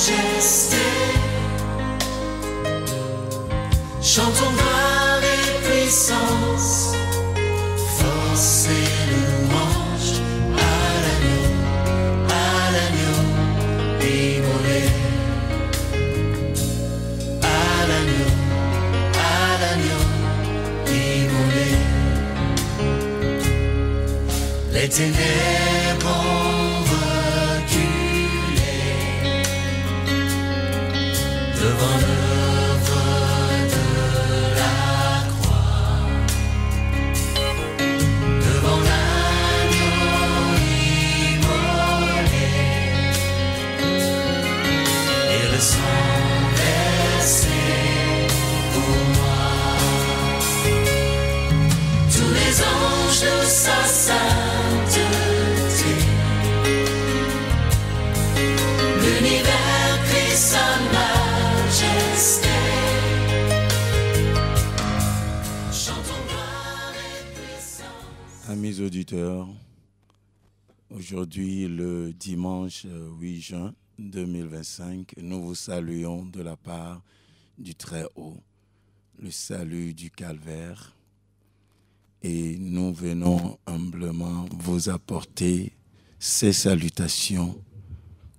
majesté. Chantons gloire et puissance, force et louange à l'agneau immolé. À l'agneau immolé. Les ténèbres ont reculé devant l'œuvre de la croix, devant l'agneau immolé et le sang versé pour moi. Tous les anges de sa sainteté, l'univers crie sa majesté. Chantons gloire et puissance. Amis auditeurs, aujourd'hui le dimanche 8 juin 2025, nous vous saluons de la part du Très-Haut, le salut du Calvaire, et nous venons humblement vous apporter ces salutations,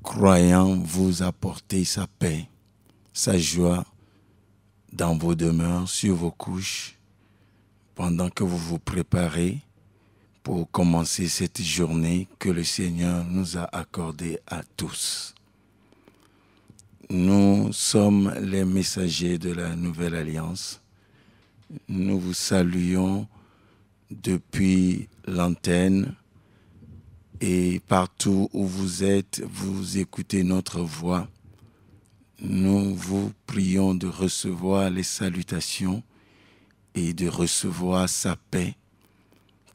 croyant vous apporter sa paix, sa joie dans vos demeures, sur vos couches, pendant que vous vous préparez pour commencer cette journée que le Seigneur nous a accordée à tous. Nous sommes les messagers de la Nouvelle Alliance. Nous vous saluons depuis l'antenne et partout où vous êtes, vous écoutez notre voix. Nous vous prions de recevoir les salutations et de recevoir sa paix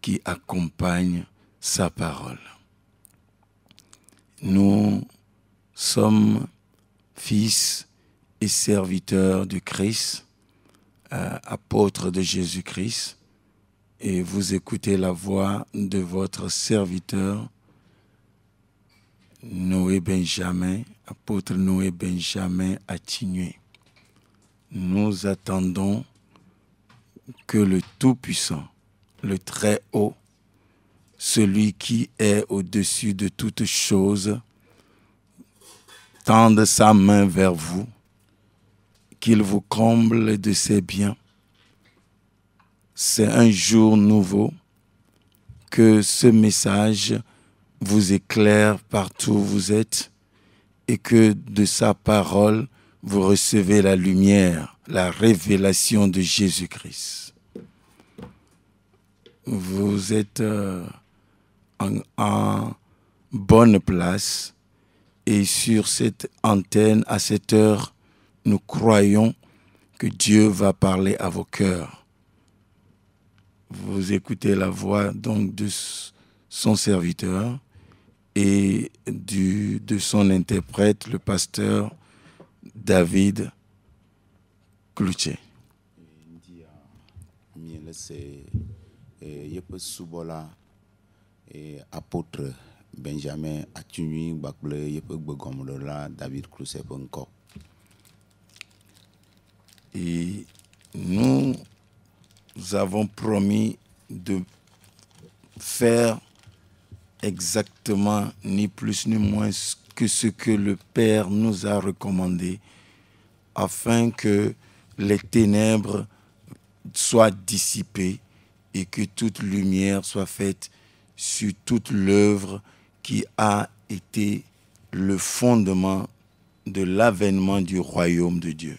qui accompagne sa parole. Nous sommes fils et serviteurs de Christ, apôtres de Jésus-Christ, et vous écoutez la voix de votre serviteur Noé Benjamin, apôtre Noé Benjamin Attignue. Nous attendons que le Tout-Puissant, le Très-Haut, celui qui est au-dessus de toutes choses, tende sa main vers vous, qu'il vous comble de ses biens. C'est un jour nouveau, que ce message vous éclaire partout où vous êtes et que de sa parole, vous recevez la lumière, la révélation de Jésus-Christ. Vous êtes en bonne place et sur cette antenne, à cette heure, nous croyons que Dieu va parler à vos cœurs. Vous écoutez la voix donc de son serviteur et de son interprète, le pasteur David Cloutier. Apôtre Benjamin Attignue Bakble David Cloutier. Et nous avons promis de faire exactement ni plus ni moins que ce que le Père nous a recommandé, afin que les ténèbres soient dissipées et que toute lumière soit faite sur toute l'œuvre qui a été le fondement de l'avènement du royaume de Dieu.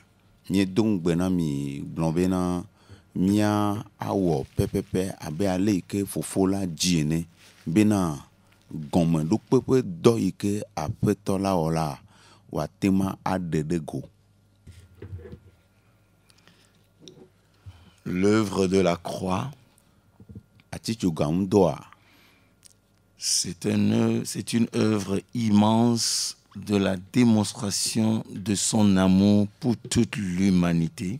Mia awo pepepe abe ale ke fofola djene bena gomme do pepe do ike apeto la ola watema adedego. L'œuvre de la croix, c'est une œuvre immense de la démonstration de son amour pour toute l'humanité.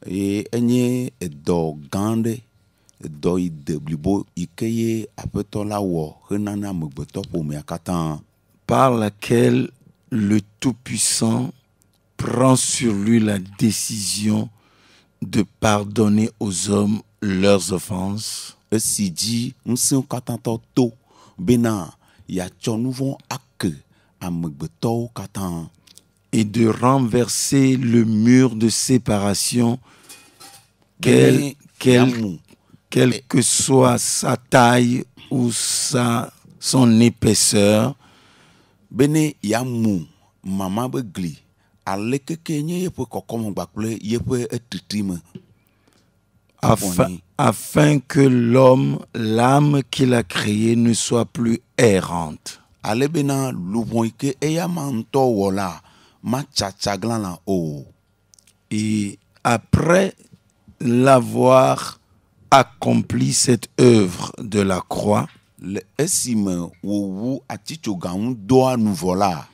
Et enye do gande do ide blibo ikeye apeto la wo henana megbeto po me akatan, par laquelle le Tout-Puissant prend sur lui la décision de pardonner aux hommes leurs offenses. esi dzi ŋusẽ katãtɔ to bena yeatsɔ nu vɔ̃ ake amegbetɔwo katã Et de renverser le mur de séparation, quelle que soit sa taille ou son épaisseur, bene yamu mama be gli ale keke nye yeƒe kɔkɔme kpakple yeƒe etritrime afin que l'homme, l'âme qu'il a créée, ne soit plus errante. ale bena luʋɔ yi ke eya ma ŋutɔ wɔ la matsatsaglã la o. Et après l'avoir accompli cette œuvre de la croix, le esime wòwu atitsoga ŋu dɔa nu vɔ la,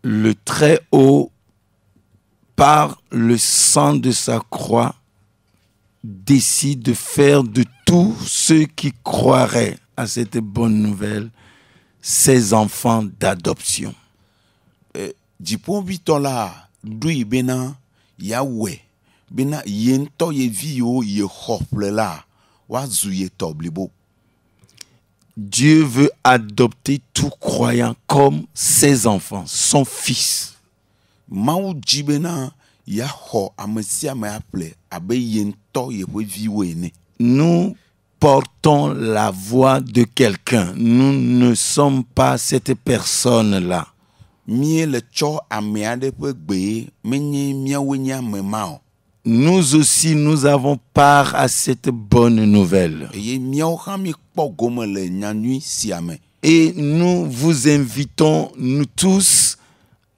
le Très-Haut, par le sang de sa croix, décide de faire de tous ceux qui croiraient à cette bonne nouvelle ses enfants d'adoption. dziƒoʋĩtɔ la ɖoe bena yawɔe bena ye ŋutɔ ye vi yiwo ye xɔ ƒle la woazu ye tɔ blibo. Dieu veut adopter tout croyant comme ses enfants, son fils. Mawu dzi bena yaxɔ ame sia ame aƒle abe ye ŋutɔ yeƒe viwo ene. Nous portons la voix de quelqu'un. Nous ne sommes pas cette personne-là. Mie le tsɔ ame aɖe ƒe gbe menye miawoe nye ame ma o. Nous aussi, nous avons part à cette bonne nouvelle. Eye miawo hã mi kpɔ gome le nyanyui sia me. Et nous vous invitons, nous tous,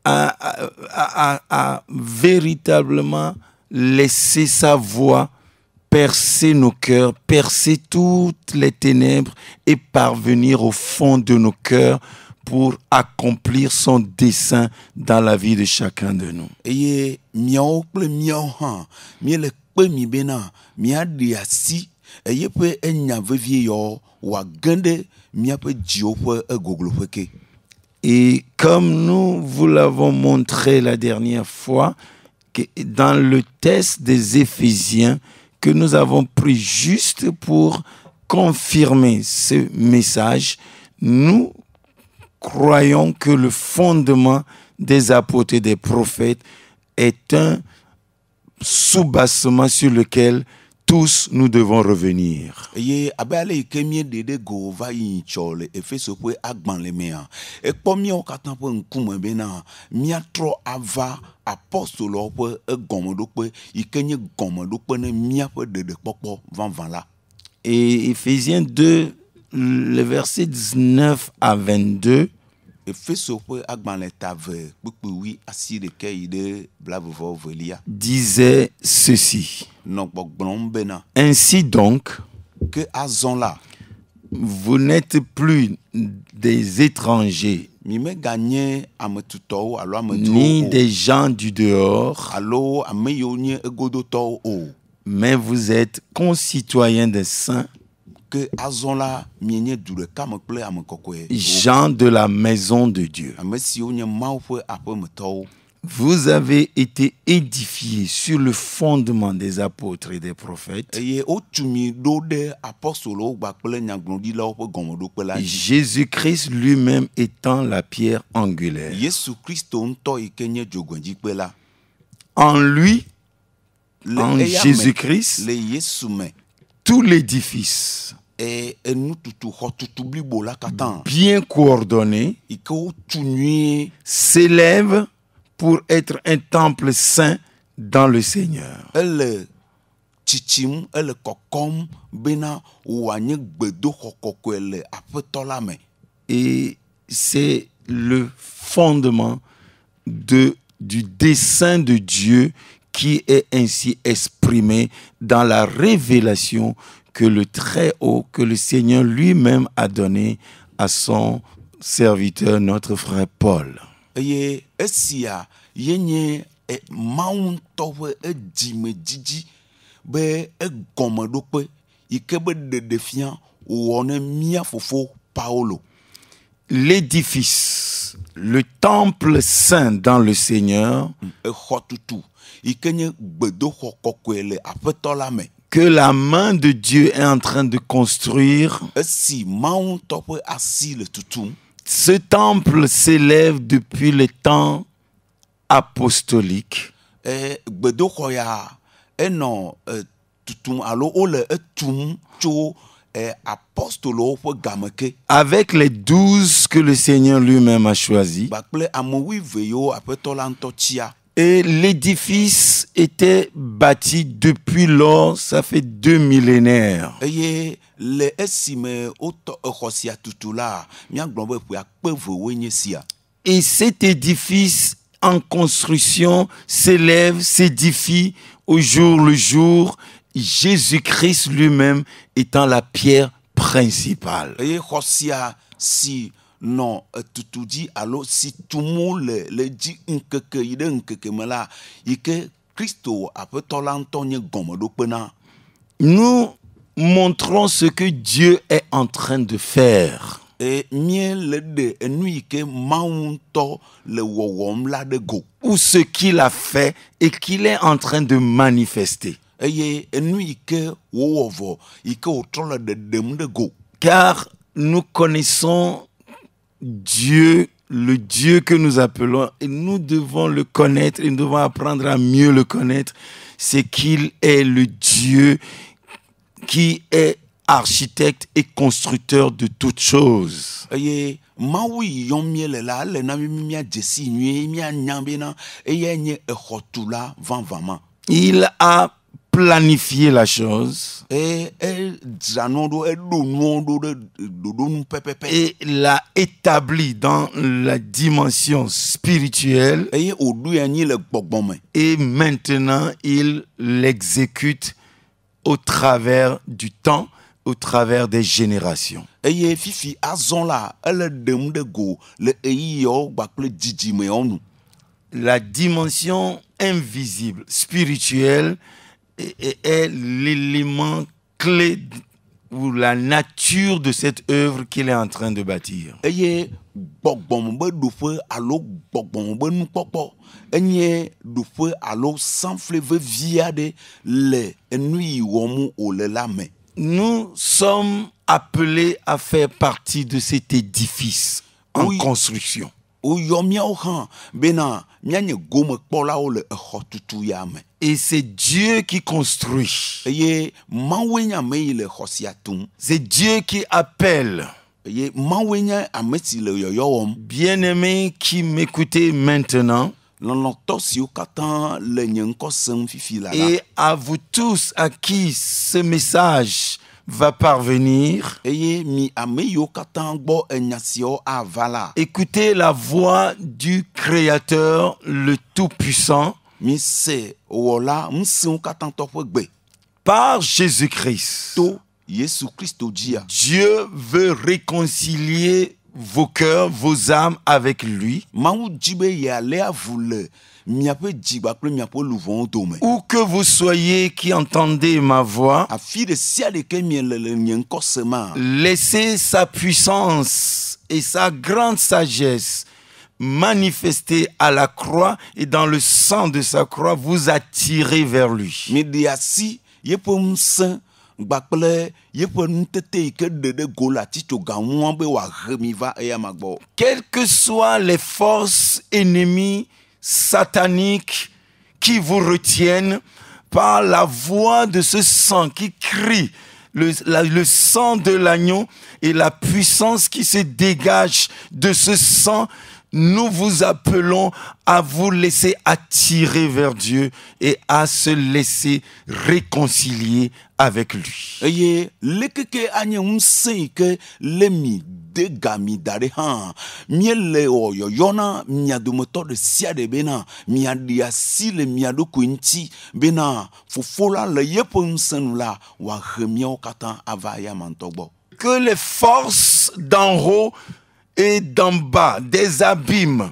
à véritablement laisser sa voix percer nos cœurs, percer toutes les ténèbres et parvenir au fond de nos cœurs pour accomplir son dessein dans la vie de chacun de nous. Eye miawo kple miawo hã miele kpe mi bena miaɖe asi eye ƒe enya vevie yawo wòage ɖe miaƒe dziwo ƒe egogloƒe ke. Et comme nous vous l'avons montré la dernière fois, que dans le texte des Éphésiens que nous avons pris juste pour confirmer ce message, nous croyons que le fondement des apôtres et des prophètes est un soubassement sur lequel tous nous devons revenir. Eye abe ale yi ke mieɖe ɖe go va yi tsɔ le Efeso ƒe agbalẽ mea, ekpɔ míawo katã ƒe ŋkume bena míatrɔ ava apostolowo ƒe egɔmeɖokpe yi ke nye gɔmeɖokpe ne míaƒe ɖeɖekpɔkpɔ vavã la. Et Éphésiens 2, le verset 19 à 22, Efeso ƒe agbalẽ ta ve kpukpui asi ɖeke yi ɖe blaeve-vɔ-velia disait ceci. nɔ gbɔgblɔm bena Ainsi donc, ke azɔ la vous n'êtes plus des étrangers, mi meganye ametutɔwo alo ni amedzrowo des gens du dehors, alo ame yiwo nye egodotɔwo o. mais vous êtes concitoyens des saints, Ke azɔ la mienye du ɖeka me kple ame kɔkɔe gens de la maison de Dieu. ame siwo nye Mawu ƒe aƒemetɔwo. Vous avez été édifiés sur le fondement des apôtres et des prophètes. Eye wotu mi ɖo ɖe apostolowo kpakple nyagblɔɖilawo ƒe gɔmeɖokpe la dzi. Jésus-Christ lui-même étant la pierre angulaire. Yesu Kristo ŋutɔ yi ke nye dzogbedzikpe la. En lui, Le en eya me, Jésus-Christ, le Yesu me, tout l'édifice enututu xɔtutu blibo la katã bien coordonné yi ke wotu nyuie s'élève pour être un temple saint dans le Seigneur. ele tsitsim ele kɔkɔm bena wòanye gbedoxɔ kɔkɔe le aƒetɔ la me. Et c'est le fondement du dessein de Dieu qui est ainsi exprimé dans la révélation que le Très-Haut, que le Seigneur lui-même a donné à son serviteur, notre frère Paul. Eye esia yenye Mawu ŋutɔ ƒe edimedzidzi be egɔmeɖokpe yi ke be ɖeɖefia wòwɔ ne mía fofo Paulo. L'édifice le temple saint dans le Seigneur exɔ tutu yi ke nye gbedoxɔ kɔkɔe le aƒetɔ la me. que la main de Dieu est en train de construire. Esi Mawu ŋutɔ ƒe asi le tutum. Ce temple s'élève depuis les temps apostoliques. Gbedoxɔ ya enɔ tutum alo wole etum tso apostolowo ƒe game ke. Avec les 12 que le Seigneur lui-même a choisis. Kpakple ame 12 yiwo aƒetɔ la ŋutɔ tia. Et l'édifice était bâti depuis lors, ça fait 2 millénaires. Eye le esime wotɔ exɔ sia tutu la, míagblɔ be ƒe akpe evewoe nye sia. Et cet édifice en construction s'élève, s'édifie au jour le jour, Jésus-Christ lui-même étant la pierre principale. Eye xɔ sia si nɔ tutu dzi alo si tumu le dzi ŋkeke yi ɖe ŋkeke me la, yi ke Kristo aƒetɔ la ŋutɔ nye gɔmeɖokpe na. Nous montrons ce que Dieu est en train de faire. Mie le ɖe enu yi ke Mawu ŋutɔ le wɔwɔm la ɖe go. Ou ce qu'il a fait et qu'il est en train de manifester. Eye enu yi ke wowɔ vɔ yi ke wotrɔ le ɖeɖem ɖe go. Car nous connaissons Dieu, le Dieu que nous appelons, et nous devons le connaître, et nous devons apprendre à mieux le connaître, c'est qu'il est le Dieu qui est architecte et constructeur de toutes choses. Eye Mawu yi yɔm míele la, ele na míadze si nyuie, míanya bena eyae nye exɔtula vavama. Il a planifié la chose. Et l'a établi dans la dimension spirituelle. Et maintenant, il l'exécute au travers du temps, au travers des générations. La dimension invisible, spirituelle, est l'élément clé ou la nature de cette œuvre qu'il est en train de bâtir. Nous sommes appelés à faire partie de cet édifice en construction. Et c'est Dieu qui construit. C'est Dieu qui appelle. Bien-aimés qui m'écoutez maintenant, et à vous tous à qui ce message va parvenir, écoutez la voix du Créateur, le Tout-Puissant, par Jésus-Christ. Dieu veut réconcilier vos cœurs, vos âmes avec lui. Où que vous soyez qui entendez ma voix, laissez sa puissance et sa grande sagesse manifester à la croix et dans le sang de sa croix vous attirer vers lui. Quelles que soient les forces ennemies sataniques qui vous retiennent, par la voix de ce sang qui crie, le sang de l'agneau et la puissance qui se dégage de ce sang, nous vous appelons à vous laisser attirer vers Dieu et à se laisser réconcilier avec lui. Que les forces d'en haut et d'en bas, des abîmes,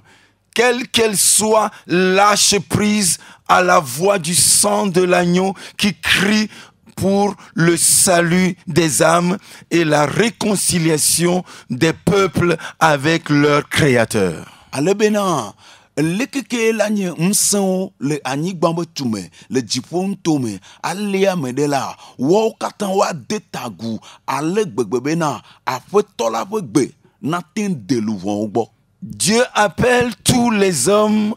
quelles qu'elles soient, lâchent prise à la voix du sang de l'agneau qui crie pour le salut des âmes et la réconciliation des peuples avec leur Créateur. ale bena lekeke la nye ŋusẽwo le anyigba be tume le dziƒo ŋutome alea me ɖe la woawo katã woade tagu ale gbegbe bena aƒetɔ la ƒe gbe nate de luvɔwo gbɔ. Dieu appelle tous les hommes,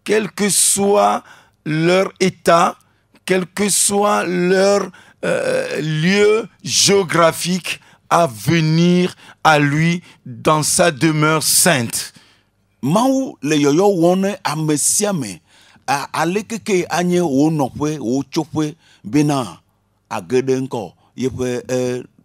quel que soit leur état, quel que soit leur lieu géographique, à venir à lui dans sa demeure sainte. Mawu le yɔyɔ wɔm ne ame sia me ale keke anye wo nɔƒe wo tsoƒe bena age ɖe ŋkɔ yeƒe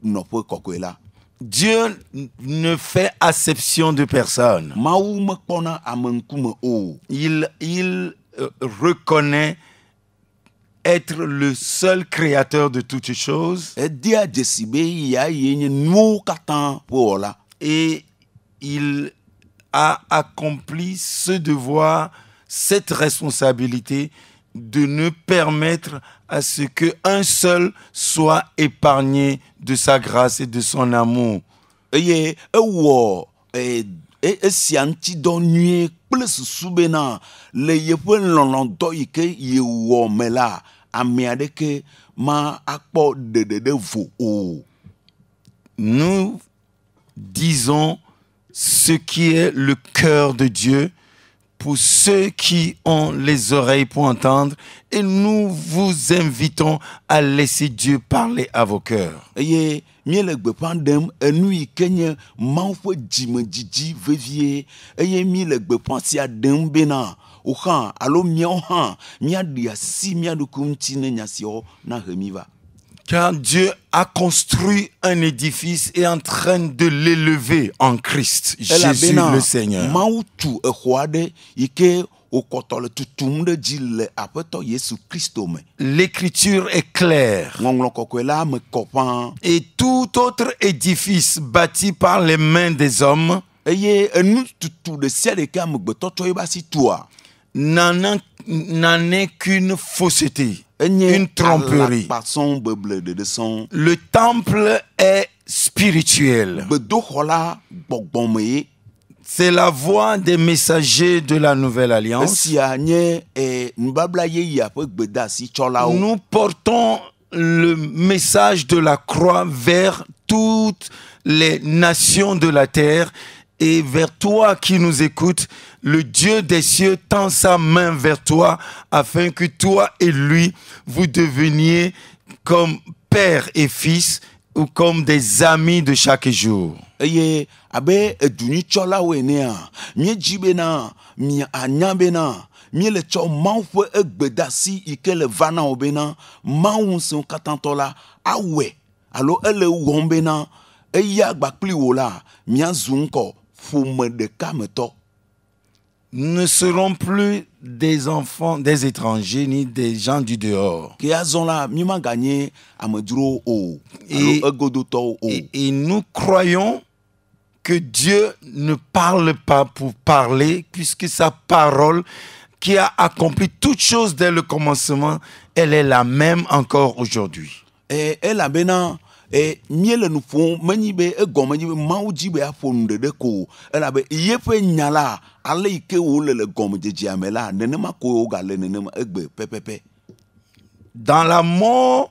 nɔƒe kɔkɔe la. Dieu ne fait acception de personne. Mawu mekpɔna ame ŋkume o. Il reconnaît être le seul créateur de toutes choses. Edia dzesi be ya ye nye nuwo katã ƒe wɔla. Et il a accompli ce devoir, cette responsabilité de ne permettre à ce qu'un seul soit épargné de sa grâce et de son amour. Eye ewɔ esia ŋutidɔ nyuie kple susu bena le yeƒe lɔlɔ̃dɔ yi ke yewɔ me la ame aɖeke ma akpɔ ɖeɖeɖe vo o. Nous disons ce qui est le cœur de Dieu pour ceux qui ont les oreilles pour entendre, et nous vous invitons à laisser Dieu parler à vos cœurs. Eye miele gbeƒã ɖem enu yi ke nye Mawu ƒe dzimedzidzi vevie eye miele gbeƒã sia ɖem bena wohã alo miawo hã miaɖi asi mia ɖokui ŋuti ne nya siawo nahe mi va. Car Dieu a construit un édifice et est en train de l'élever en Christ, Jésus le Seigneur. Mawu tu exɔ aɖe yi ke wokɔtɔ le tutum ɖe dzi le aƒetɔ Yesu Kristo me. L'écriture est claire. Ŋɔŋlɔ kɔkɔe la me kɔ ƒãa. Et tout autre édifice bâti par les mains des hommes Eye enu tutu ɖe sia ɖe ke amegbetɔ tsɔ eba si tua n'en est qu'une fausseté, une tromperie. alakpasɔn beble ɖeɖe sɔŋ. Le temple est spirituel. Gbedoxɔ la gbɔgbɔme ye. C'est la voix des messagers de la Nouvelle Alliance. Esia nye nubabla yeyea ƒe gbedeasi tsɔlawo. Nous portons le message de la croix vers toutes les nations de la terre et vers toi qui nous écoutes. Le Dieu des cieux tend sa main vers toi afin que toi et lui, vous deveniez comme père et fils ou comme des amis de chaque jour. Eye abe edunyitsɔlawo enea míedzi bena mianya bena míele tsɔ Mawu ƒe egbedeasi yi ke le va na wo bena Mawu ŋusẽwo katã tɔ la awɔe alo ele wɔm bena eya gba kpli wo la míazu ŋkɔ ƒome ɖeka me tɔ. Nous ne serons plus des enfants des étrangers ni des gens du dehors. Ke azɔ la míemaganye amedzrowo o alo egodotɔwo o. Et nous croyons que Dieu ne parle pas pour parler, puisque sa parole qui a accompli toutes choses dès le commencement, elle est la même encore aujourd'hui. Elabena míele nu ƒom menyi be egɔme nyi be Mawu dzi be aƒo nu ɖeɖe ko elabe yeƒe nya la ale yi ke wole le gɔmedzedzea me la nenema ko wogale nenema egbe pɛpɛpɛ. Dans la mort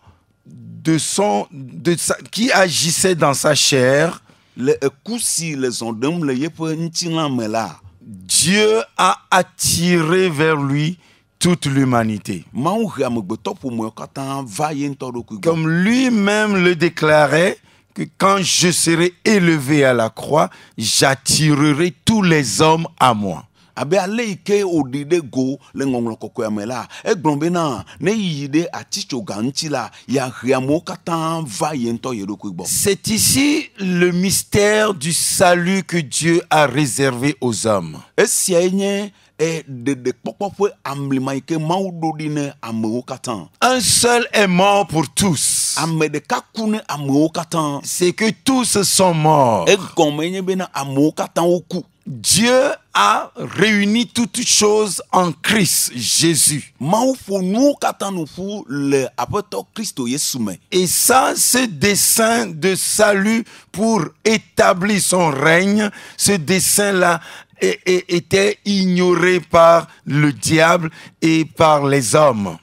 qui agissait dans sa chair, Le eku si le zɔn ɖem le yeƒe ŋutilã me la, Dieu a attiré vers lui toute l'humanité. Mawu he amegbetɔ ƒomewo katã va ye ŋutɔ ɖokui gbɔ. Comme lui-même le déclarait, que quand je serai élevé à la croix, j'attirerai tous les hommes à moi. Abe ale yi ke woɖi ɖe go le ŋɔŋlɔ kɔkɔea me la, egblɔ bena ne yiyi ɖe atitsoga ŋuti la, yeahe amewo katã va ye ŋutɔ ye ɖokui gbɔ. C'est ici le mystère du salut que Dieu a réservé aux hommes. Esiae nye ɖeɖekpɔkpɔ ƒe amlima yi ke Mawu ɖo ɖi ne amewo katã. Un seul est mort pour tous. Ame ɖeka ku ne amewo katã. C'est que tous sont morts. Egɔme nye bena amewo katã woku. Dieu a réuni toutes choses en Christ Jésus. Mawu ƒo nuwo katã nu ƒu le aƒetɔ Kristo Yesu me. Et ça, ce dessein de salut pour établir son règne, ce dessein-là était ignoré par le diable et par les hommes.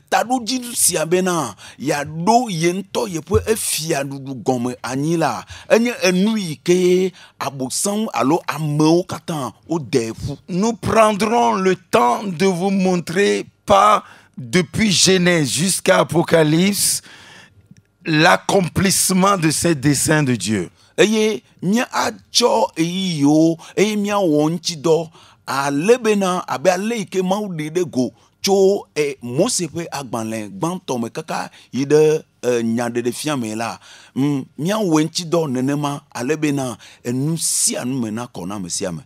Taɖodzi sia bena yaɖo ye ŋutɔ yeƒe efiaɖuɖu gɔme anyi la enye enu yi ke abosam alo amewo katã wode ƒu. Nous prendrons le temps de vous montrer pas depuis Genèse jusqu'à Apocalypse l'accomplissement de ces desseins de Dieu. Eye mía atsɔ eyi yiwo eye míawɔ ŋuti dɔ ale bena abe ale yi ke Mawu ɖe ɖe go tso Mose ƒe agbalẽ gbãtɔ me kaka yi ɖe nyaɖeɖefia me la míawɔ ŋuti dɔ nenema ale bena enu sia nu me nakɔ na ame sia ame.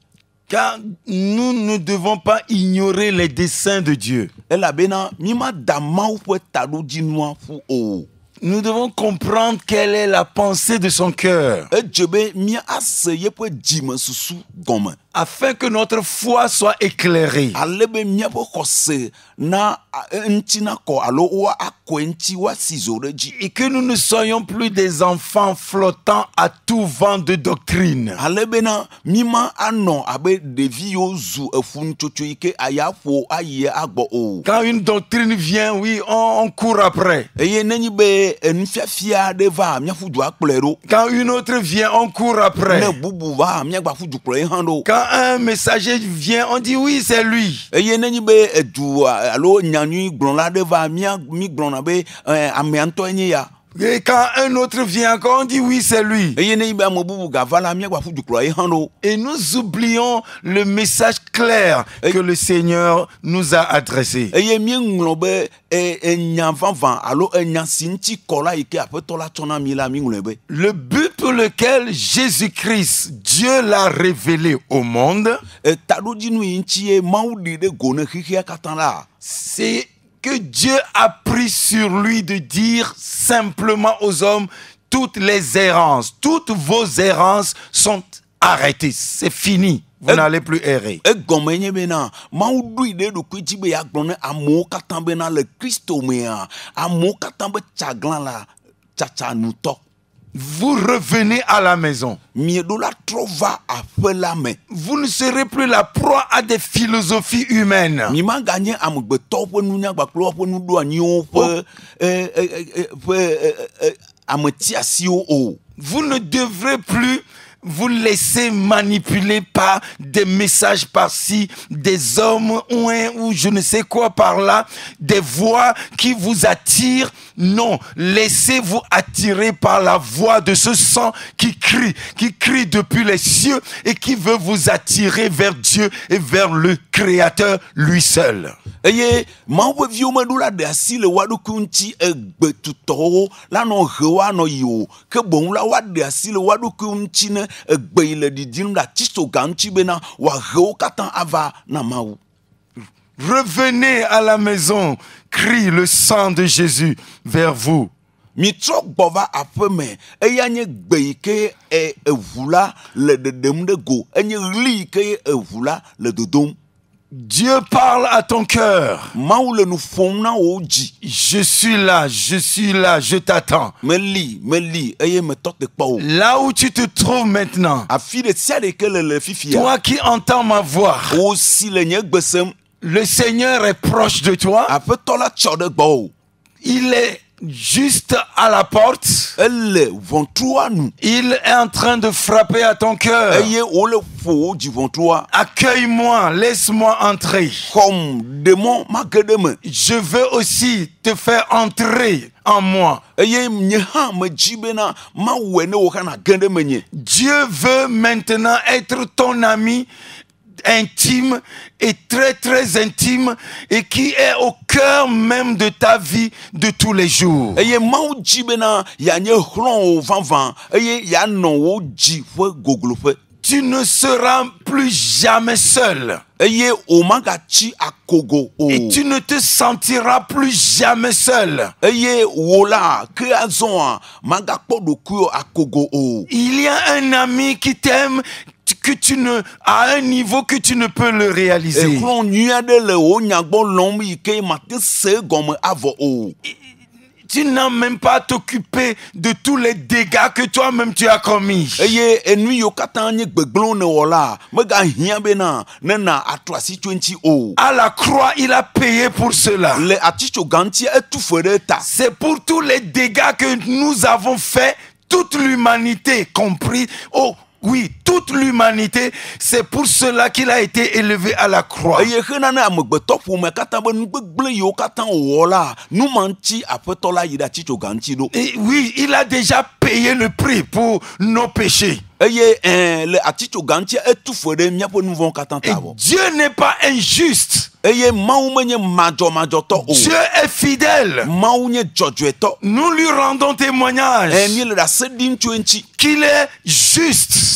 Car nous ne devons pas ignorer les desseins de Dieu. Elabena mímada Mawu ƒe taɖodzinua ƒu o. Nous devons comprendre quelle est la pensée de son cœur, Edze be míase yeƒe dzimesusu gɔme afin que notre foi soit éclairée. ale be míaƒe xɔse na ŋuti nakɔ alo woakɔe ŋuti woasi zo ɖe dzi. Et que nous ne soyons plus des enfants flottant à tout vent de doctrine. Ale bena míma anɔ abe ɖevi yiwo zu eƒunutsotso yi ke ayaƒo ayi agbɔ o. Quand une doctrine vient, oui, on court après. Eye nenyi be enufiafia aɖe va míaƒu du akplɔe ɖo. Quand une autre vient, on court après. Ne bubu va míagbaƒu du kplɔe hã ɖo. Quand un messager vient, on dit oui, c'est lui. Eye nenyi be edu alo nyanyui gblɔla aɖe va mí gblɔna be amea ŋutɔe nye ya. Et quand un autre vient encore, on dit oui, c'est lui. Eye nenyi be ame bubu gava la míagbaƒu du kplɔe hã ɖo. Et nous oublions le message clair que le Seigneur nous a adressé. Eye míeŋlɔ be enya vavã alo enya si ŋuti kɔ la yi ke aƒetɔ la tsɔ na mí la míŋlɔe be. Le but pour lequel Jésus-Christ, Dieu l'a révélé au monde, Taɖodzinu yi ŋuti ye Mawu ɖi ɖe go ne xexea katã la. c'est que Dieu a pris sur lui de dire simplement aux hommes, toutes les errances, toutes vos errances sont arrêtées. C'est fini. Vous n'allez plus errer. Egɔme nye bena Mawu ɖoe ɖe ɖokui dzi be yeagblɔ ne amewo katã bena le Kristo mea amewo katã be tsaglalã la tsatsanutɔ. Vous revenez à la maison. Mieɖo la trɔ va aƒe la me. Vous ne serez plus la proie à des philosophies humaines. Mimaganye amegbetɔwo ƒe nunyagba kple woƒe nuɖoanyiwo ƒe ametiasiwo o. Vous ne devrez plus vous laisser manipuler par des messages par-ci, des hommes ou je ne sais quoi par-là, des voix qui vous attirent. Non, laissez-vous attirer par la voix de ce sang qui crie depuis les cieux et qui veut vous attirer vers Dieu et vers le Créateur lui seul. Eye Mawu ƒe viwo meɖo la ɖe asi le woaɖokui ŋuti egbetutɔwo la nɔ he woanɔ yi o, ke boŋ la woaɖe asi le woaɖokui ŋuti ne egbe yi le ɖiɖim le atisoga ŋuti bena wòahe wo katã ava na Mawu. Revenez à la maison, crie le sang de Jésus vers vous. Mitrɔ gbɔ va aƒe me, eya nye gbe yi ke eʋu la le ɖeɖem ɖe go, enye ɣli yi ke eʋu la le dodom. Dieu parle à ton cœur. Mawu le nu ƒom na wò dzi. Je suis là, je t'attends. Meli eye metɔ te kpɔ o. Là où tu te trouves maintenant, Afi ɖe sia ɖe ke le fifia. toi qui entends ma voix, Wo si le nye gbe sem. le Seigneur est proche de toi. Aƒetɔ la tsɔ ɖe gbɔwò. Il est juste à la porte. Ele ʋɔtrua nu. Il est en train de frapper à ton cœur. Eye wole ƒo wo dzi ʋɔtrua. Accueille-moi, laisse-moi entrer. Xɔm ɖemɔ mage ɖe me. Je veux aussi te faire entrer en moi. Eye nye hã medzi bena Mawue ne wo hã nage ɖe menye. Dieu veut maintenant être ton ami intime et très très intime et qui est au cœur même de ta vie de tous les jours. Eye Mawu dzi bena yeanye hlɔ̃ wo vavã eye yeanɔ wo dzi ƒe gogloƒe. Tu ne seras plus jamais seul. Eye o magatsi akogo o. Et tu ne te sentiras plus jamais seul. Eye wo la ke azɔa magakpɔ ɖokuiwò akogo o. Il y a un ami qui t'aime que tu ne à un niveau que tu ne peux le réaliser. Ehlɔ̃ nyui aɖe le wo nyagbɔ lɔm yi ke mate se egɔme avɔ o. tu n'as même pas à t'occuper de tous les dégâts que toi-même tu as commis. eye enu yo kata nye gbegblon ne wola mega hia bena na atrasi 20 o. À la croix, il a payé pour cela. Le aticho ganti etufere ta. C'est pour tous les dégâts que nous avons faits, toute l'humanité compris. Oh oui, toute l'humanité, c'est pour cela qu'il a été élevé à la croix. eye hena na amegbeto me kata be nugbegle yo kata wola nu manti apetola yida ticho ganti do. Et oui, il a déjà payé le prix pour nos péchés. eye le aticho ganti etufere miapo nuvon kata Et tabo. Dieu n'est pas injuste. eye mawu menye majo to o. Dieu est fidèle. mawu nye jojoeto. Nous lui rendons témoignage mi le da sedim 20 qu'il est juste.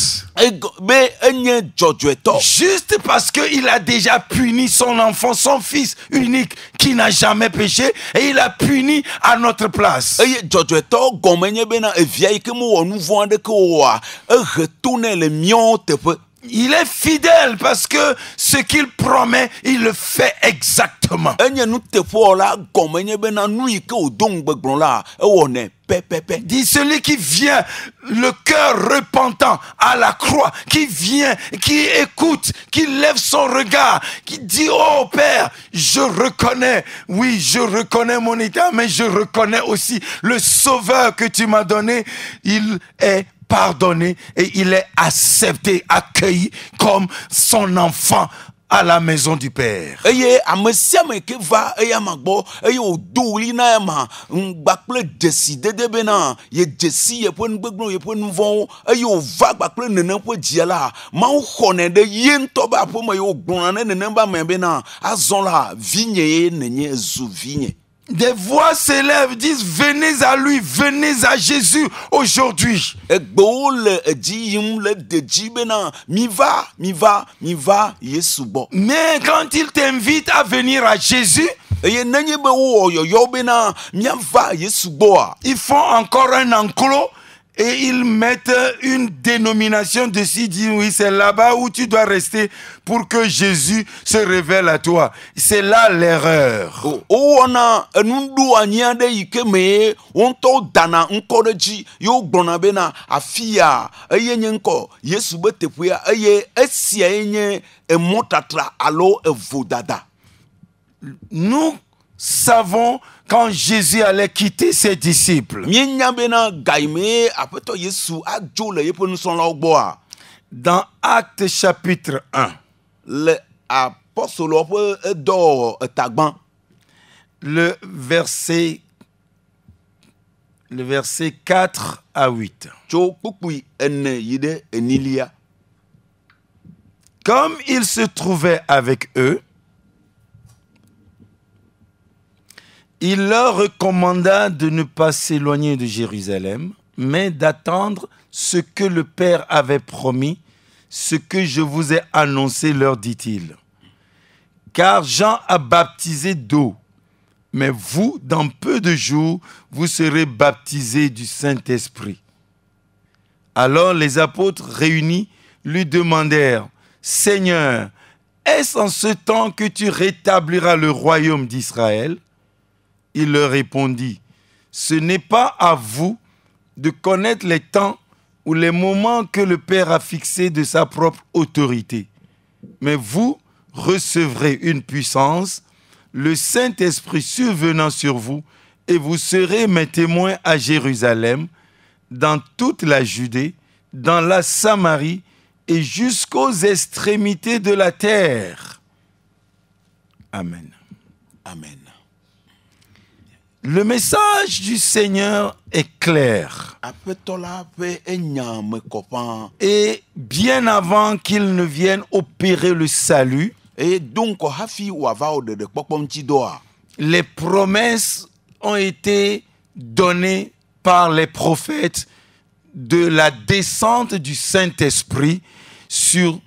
be enye jojoeto. Juste parce qu'il a déjà puni son enfant, son fils unique qui n'a jamais péché, et il a puni à notre place. eye jojoeto gomenye bena evia ike mo wonu von de ko wa retourner le mion tepe. Il est fidèle parce que ce qu'il promet, il le fait exactement. enye nu tepo la gomenye bena nu ike odong gbegbon la e wone pepepe. Dit celui qui vient, le cœur repentant à la croix, qui vient, qui écoute, qui lève son regard, qui dit: oh Père, je reconnais, oui, je reconnais mon état, mais je reconnais aussi le sauveur que tu m'as donné. Il est pardonné et il est accepté, accueilli comme son enfant à la maison du Père. eye amesiame ke va eye magbo eye oduli na ma gbakple décider de bena ye desi ye po ngbegblon ye po nvon eye o va gbakple nene po dia la ma o khone de yento ba po ma yo gbon na nene ba me bena azon la vigne nenye zu vigne. Des voix s'élèvent, disent: venez à lui, venez à Jésus aujourd'hui. Egbo le ediyim le deji bena mi va Yesu bo. Mais quand il t'invite à venir à Jésus, eye nenye be wo yo bena mi va Yesu bo a. ils font encore un enclos et ils mettent une dénomination dessus. Ils disent: oui, c'est là-bas où tu dois rester pour que Jésus se révèle à toi. C'est là l'erreur. O ona enundu anya de ike me onto dana nko de ji yo gbona bena afia eye nye nko Yesu be tepua eye esia enye emotatra alo evodada. Nous savons quand Jésus allait quitter ses disciples. Mienya bena gaime apeto Yesu ajo le yepo nuson la ogbo a. Dans Actes chapitre 1, Le apostole do tagban le verset 4 à 8. cho pupui ene yide enilia. Comme il se trouvait avec eux, il leur recommanda de ne pas s'éloigner de Jérusalem, mais d'attendre ce que le Père avait promis, ce que je vous ai annoncé, leur dit-il. Car Jean a baptisé d'eau, mais vous, dans peu de jours, vous serez baptisés du Saint-Esprit. Alors les apôtres réunis lui demandèrent: Seigneur, est-ce en ce temps que tu rétabliras le royaume d'Israël? Il leur répondit: ce n'est pas à vous de connaître les temps ou les moments que le Père a fixés de sa propre autorité. Mais vous recevrez une puissance, le Saint-Esprit survenant sur vous, et vous serez mes témoins à Jérusalem, dans toute la Judée, dans la Samarie et jusqu'aux extrémités de la terre. Amen. Amen. Le message du Seigneur est clair. Apetola pe enya me copain. Et bien avant qu'il ne vienne opérer le salut, Et donc hafi wa va de popom ti doa. les promesses ont été données par les prophètes de la descente du Saint-Esprit sur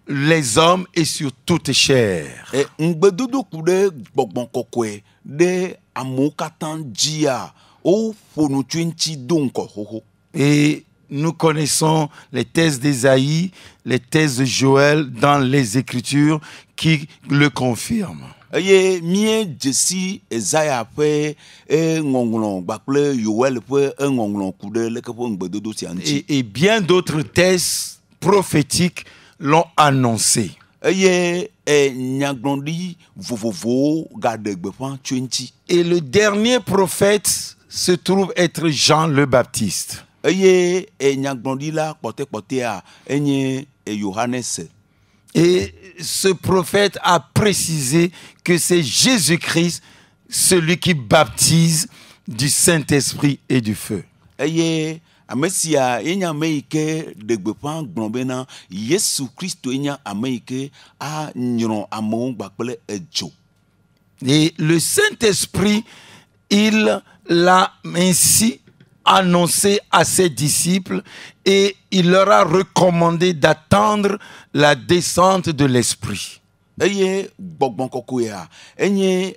les hommes et sur toute chair. Et ngbedodo kude gbogbon kokwe de amokatan dia o fonu 20 donc hoho. Et nous connaissons les thèses d'Ésaïe, les thèses de Joël dans les Écritures qui le confirment. eye mie jesi Isaiah ƒe ngɔŋlɔ gbakple Yoel ƒe ngɔŋlɔ ku ɖe leke ƒe ŋgbedodo sia ŋuti. Et bien d'autres textes prophétiques l'ont annoncé. Eye nyagblɔɖi vovovowo gaɖe gbeƒã tso eŋuti. Et le dernier prophète se trouve être Jean le Baptiste. Eye nyagblɔɖila kpɔtɛkpɔtɛa enye Yohanes. Et ce prophète a précisé que c'est Jésus-Christ, celui qui baptise du Saint-Esprit et du feu. Eye ame sia yenye ame yi ke ɖe gbeƒã gblɔ bena Yesu Kristo yenye ame yi ke anyrɔ amewo gbakple edzo. Et le Saint-Esprit, il l'a ainsi annoncé à ses disciples et il leur a recommandé d'attendre la descente de l'Esprit. Eye gbɔgbɔ kɔkɔea enye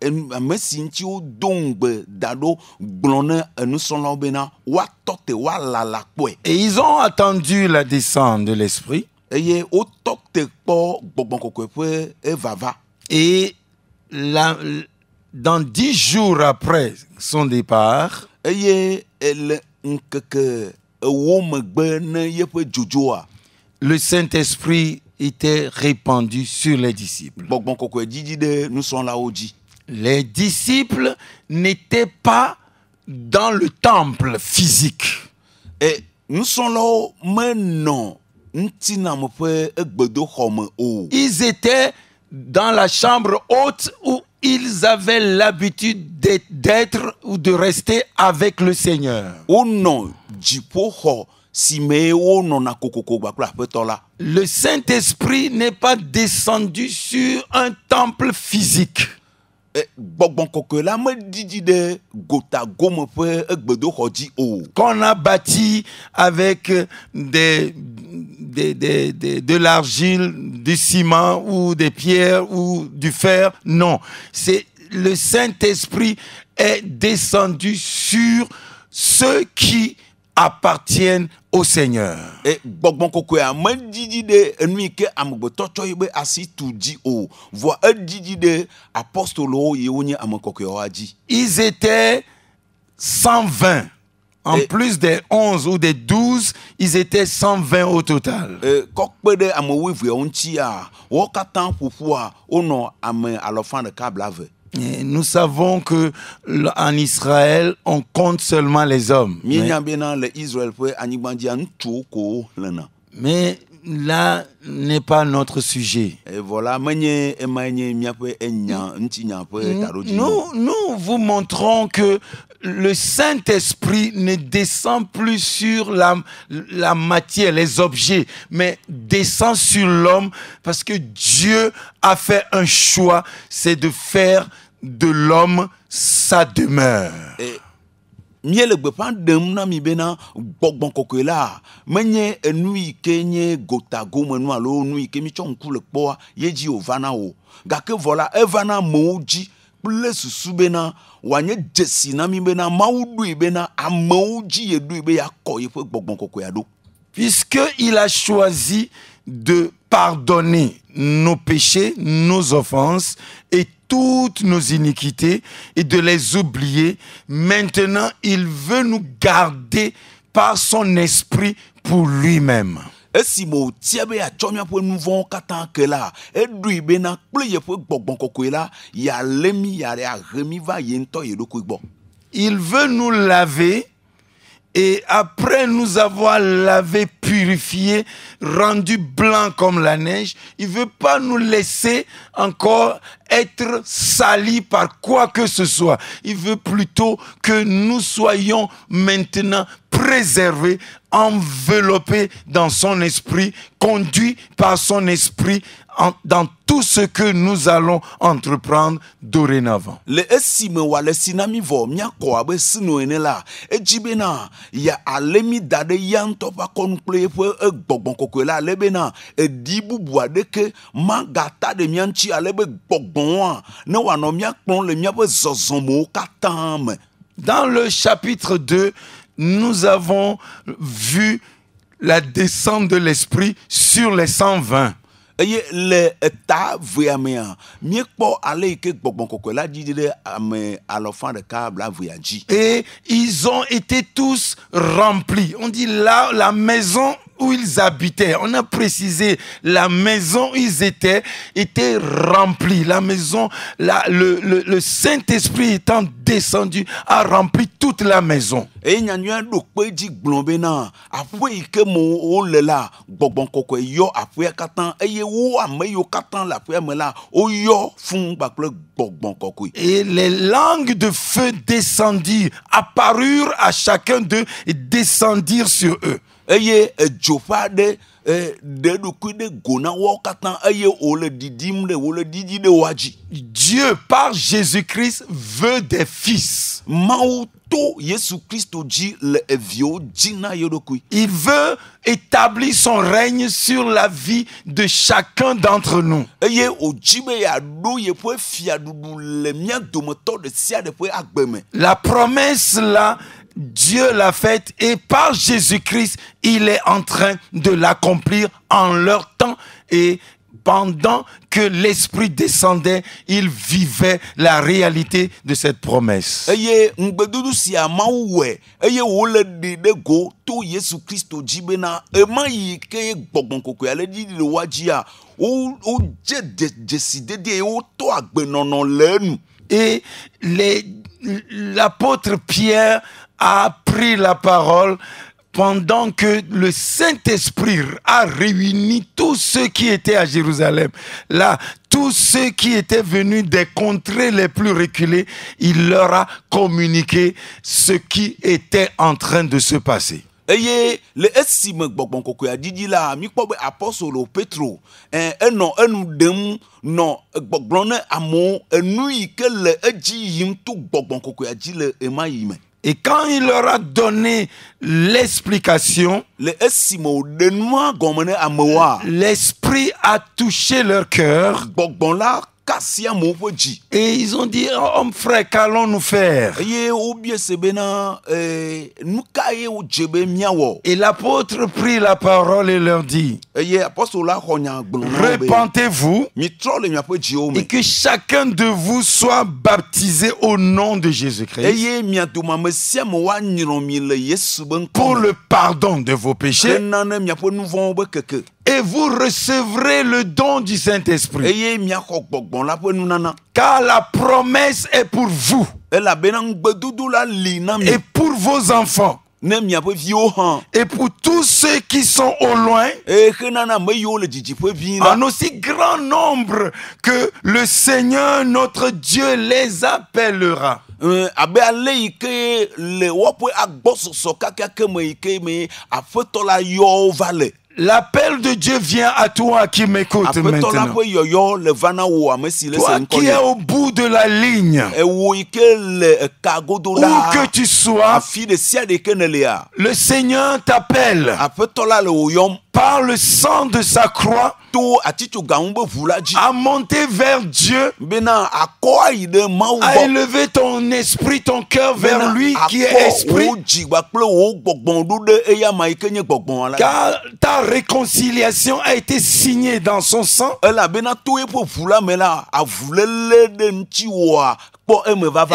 ame si ŋuti wodo ŋugbe da ɖo gblɔ ne enusrɔ̃lawo bena woatɔ te woalala kpɔe. Et ils ont attendu la descente de l'Esprit. Eye wotɔ te kpɔ gbɔgbɔ kɔkɔe ƒe vava. Et dans 10 jours après son départ, Eye le ŋkeke ewo megbe ne yeƒe dzodzoa, le Saint-Esprit était répandu sur les disciples. gbɔgbɔ kɔkɔe dzidzi ɖe nusrɔ̃lawo dzi. Les disciples n'étaient pas dans le temple physique. Nusrɔ̃lawo menɔ ŋutiname ƒe gbedoxɔme o. Ils étaient dans la chambre haute où ils avaient l'habitude d'être ou de rester avec le Seigneur. Wonɔ dziƒoxɔ si me wonɔna kokoko gbakple Aƒetɔ la. Le Saint-Esprit n'est pas descendu sur un temple physique. Gbɔgbɔ kɔkɔe la medidi ɖe gota gome ƒe gbedoxɔ dzi o. Qu'on a bâti avec de l'argile, du ciment ou des pierres ou du fer. Non, c'est le Saint-Esprit est descendu sur ceux qui appartiennent au Seigneur. Gbɔgbɔ kɔkɔea medidi ɖe enu yi ke amegbetɔ tsɔ yi be asi tu dzi o. Vɔ edidi ɖe apostolowo yi wonye ame kɔkɔewoa dzi. Ils étaient 120. En plus des 11 ou des 12, ils étaient 120 au total. Kɔkpe ɖe ame wuiveawo ŋutia, wo katã ƒoƒua wonɔ ame alɔfa ɖeka blaeve. Et nous savons que en Israël, on compte seulement les hommes. Mienya bena le Israël ƒe anyigba dzia ŋutsuwo ko lena. Mais là n'est pas notre sujet. Voilà, menye ema nye miaƒe enya ŋutinya ƒe taɖodzi. Nous vous montrons que le Saint-Esprit ne descend plus sur la matière, les objets, mais descend sur l'homme parce que Dieu a fait un choix, c'est de faire de l'homme sa demeure. Miele gbeƒã ɖem na mi bena gbɔgbɔ kɔkɔe la menye enu yi ke nye gota gome nu alo nu yi ke mi tsɔ ŋku le kpɔa ye dzi wòvana o. Gake vɔ la evana amewo dzi kple susu bena wòanye dzesi na mi bena Mawu ɖoe bena amewo dzi ye ɖoe be yeakɔ yeƒe gbɔgbɔ kɔkɔea ɖo. Puisqu'il a choisi de pardonner nos péchés, nos offenses et toutes nos iniquités et de les oublier, maintenant il veut nous garder par son esprit pour lui-même. Esime wòtia be yeatsɔ míaƒe nu vɔ̃wo katã ke la, eɖoe bena kple yeƒe gbɔgbɔ kɔkɔe la, yealé mi, yeahe mi va ye ŋutɔ ye ɖokui gbɔ. Il veut nous laver. Et après nous avoir lavé, purifié, rendu blanc comme la neige, il ne veut pas nous laisser encore être salis par quoi que ce soit. Il veut plutôt que nous soyons maintenant préservés, enveloppés dans son esprit, conduits par son esprit dans tout ce que nous allons entreprendre dorénavant. Le esime wale sinami vo miakɔ abe sino ene la, edzi bena ya alemi da ɖe ya ŋutɔ ƒe akɔnu kple eƒe gbɔgbɔ kɔkɔe la, ale bena edi bubu aɖeke magata ɖe mia ŋuti ale be gbɔgbɔa ne wòanɔ miakplɔm le miaƒe zɔzɔmewo katã me. Dans le chapitre 2, nous avons vu la descente de l'esprit sur les 120. eye le eta vea mea mi kpo ale ike gbogbon kokwe la didi ame alofan de kabla vea ji. Et ils ont été tous remplis. On dit là, la maison où ils habitaient, on a précisé, la maison où ils étaient remplie. La maison, le Saint-Esprit étant descendu, a rempli toute la maison. Et nyanyua do kwe di glombe na afwe ike mo o le la gbogbon kokwe yo afwe katan eye wo ame yo katan la afwe me la o yo fun bakle gbogbon kokwe. Et les langues de feu descendirent, apparurent à chacun d'eux et descendirent sur eux. Eye jofa de do kwe de gona wo katan eye o le didim de o le didi de waji. Dieu, par Jésus-Christ, veut des fils. Mauto Yesu Christo ji le evio jina yodokui. Il veut établir son règne sur la vie de chacun d'entre nous. Eye ojibe ya do ye po fia dudu le mia domoto de sia de po agbeme. La promesse là, Dieu l'a faite et par Jésus-Christ, il est en train de l'accomplir en leur temps et pendant que l'Esprit descendait, il vivait la réalité de cette promesse. Eye ngbedudu si amawe eye wo le de go to Yesu Christo jibena e ma yi ke gbogbon koko ale di le wajia o je décider de o to agbenono lenu. Et l'apôtre Pierre a pris la parole pendant que le Saint-Esprit a réuni tous ceux qui étaient à Jérusalem. Là, tous ceux qui étaient venus des contrées les plus reculées, il leur a communiqué ce qui était en train de se passer. Eye le esime gbogbon koko ya didi la mi kpo be apostolo Petro eno enu dem no gbogbon na amo enu ike le eji yim tu gbogbon koko ya ji le ema yime. Et quand il leur a donné l'explication, l'Esprit a touché leur cœur. Et ils ont dit, oh, homme frère, qu'allons-nous faire? Et l'apôtre prit la parole et leur dit, repentez-vous et que chacun de vous soit baptisé au nom de Jésus-Christ pour le pardon de vos péchés. Et vous recevrez le don du Saint-Esprit. Car la promesse est pour vous et pour vos enfants et pour tous ceux qui sont au loin, en aussi grand nombre que le Seigneur notre Dieu les appellera. L'appel de Dieu vient à toi qui m'écoute maintenant. Toi qui es au bout de la ligne, où que tu sois, le Seigneur t'appelle par le sang de sa croix à monter vers Dieu, à élever ton esprit, ton cœur vers lui qui est esprit. Car ta réconciliation a été signée dans son sang. Et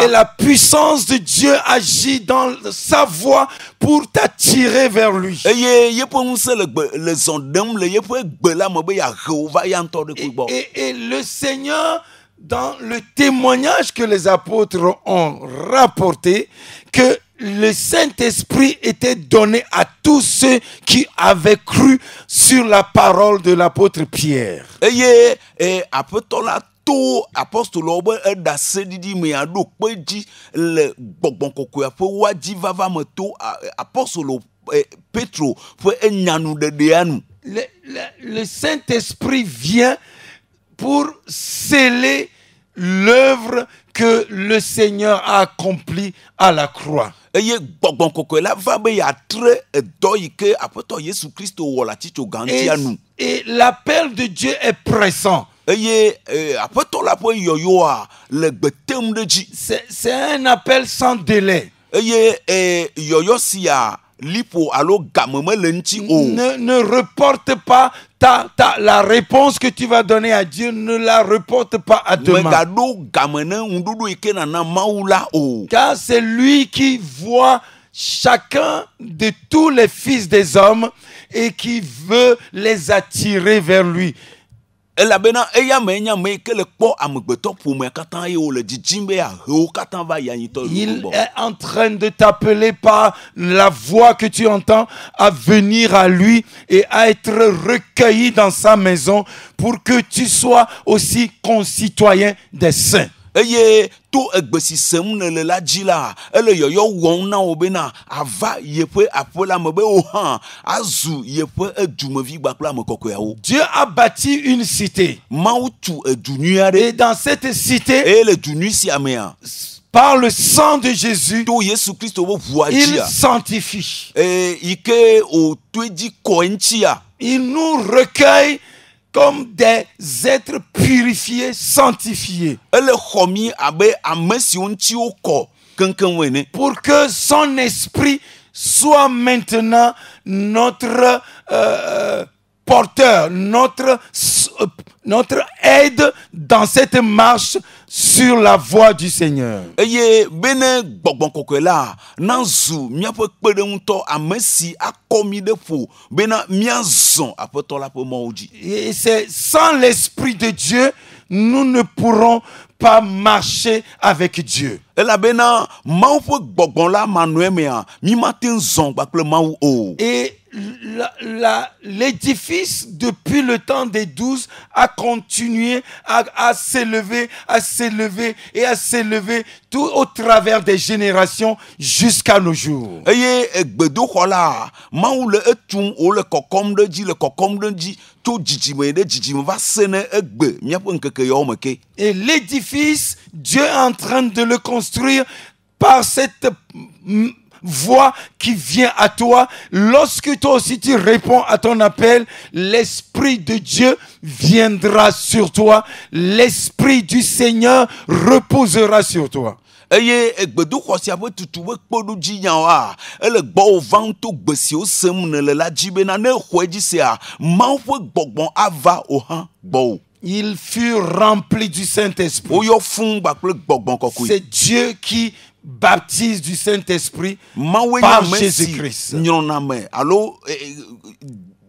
la puissance de Dieu agit dans sa voix pour t'attirer vers lui. Et le Seigneur, dans le témoignage que les apôtres ont rapporté, que le Saint-Esprit était donné à tous ceux qui avaient cru sur la parole de l'apôtre Pierre. To apostolo obe eda sedidi me ado peji le gbogbon kokoya pe waji vava me to apostolo Petro pe enyanu de deanu. Le Saint-Esprit vient pour sceller l'œuvre que le Seigneur a accomplie à la croix. Eye gbogbon kokoya la va be ya tre do yike apoto Yesu Christo wola ticho gantianu. Et l'appel de Dieu est pressant. C'est un appel sans délai. lipo alo gameme le nti o. Ne reporte pas la réponse que tu vas donner à Dieu, ne la reporte pas à demain. Megado gamene ndudu ike na maula o. Car c'est lui qui voit chacun de tous les fils des hommes et qui veut les attirer vers lui. Elabena eya menya me ke le kpo amegbeto pome katan ye o le dijimbe a ho katan va yanyito. Il est en train de t'appeler par la voix que tu entends à venir à lui et à être recueilli dans sa maison pour que tu sois aussi concitoyen des saints. Eye to egbesi sem ne le la dzi la ele yoyo wɔm na wo bena ava yeƒe aƒe me be o hã azu yeƒe edumevi gbakple ame kɔkɔeawo. Dieu a bâti une cité. Mawu tu edu nyui aɖe. Et dans cette cité, eye le du nyui sia mea, par le sang de Jésus, to Yesu Kristo be ʋua il dzia, sanctifie. yike o to edzi kɔ eŋtsia. Il nous recueille comme des êtres purifiés, sanctifiés. Ele xɔ mi abe ame siwo ŋuti wokɔ keŋkeŋ ene. Pour que son esprit soit maintenant notre porteur, notre aide dans cette marche sur la voie du Seigneur. Eye bene gbɔgbɔ kɔkɔe la nazu miaƒe kpeɖeŋutɔ ame si akɔ mi ɖe ƒo bena miazɔ aƒetɔ la ƒe mɔwo dzi. Et c'est sans l'esprit de Dieu, nous ne pourrons pas marcher avec Dieu. Elabena Mawu ƒe gbɔgbɔ la manɔe mea mi mate ŋu zɔ kpakple Mawu o. Et l'édifice, depuis le temps des 12, a continué à s'élever, à s'élever et à s'élever tout au travers des générations jusqu'à nos jours. Eye egbedoxɔ la Mawu le etum wole kɔkɔm ɖe dzi le kɔkɔm ɖe dzi to dzidzime ɖe dzidzime va se ne egbe miaƒe ŋkeke yawo me ke. Et l'édifice, Dieu est en train de le construire par cette voix qui vient à toi. Lorsque toi aussi tu réponds à ton appel, l'Esprit de Dieu viendra sur toi. L'Esprit du Seigneur reposera sur toi. Eye egbedoxɔ sia ƒe tutu ƒe kpoɖodzi nyawoa ele gbɔwò vam to gbe siwo sem ne le la dzi bena ne xɔe dzi sea Mawu ƒe gbɔgbɔ ava o hã gbɔwò. Il fut rempli du Saint-Esprit. Woyɔ fún gbakple gbɔgbɔ kɔkɔe. C'est Dieu qui baptise du Saint-Esprit Mawu par nye ame si Jésus-Christ. nyɔna me alo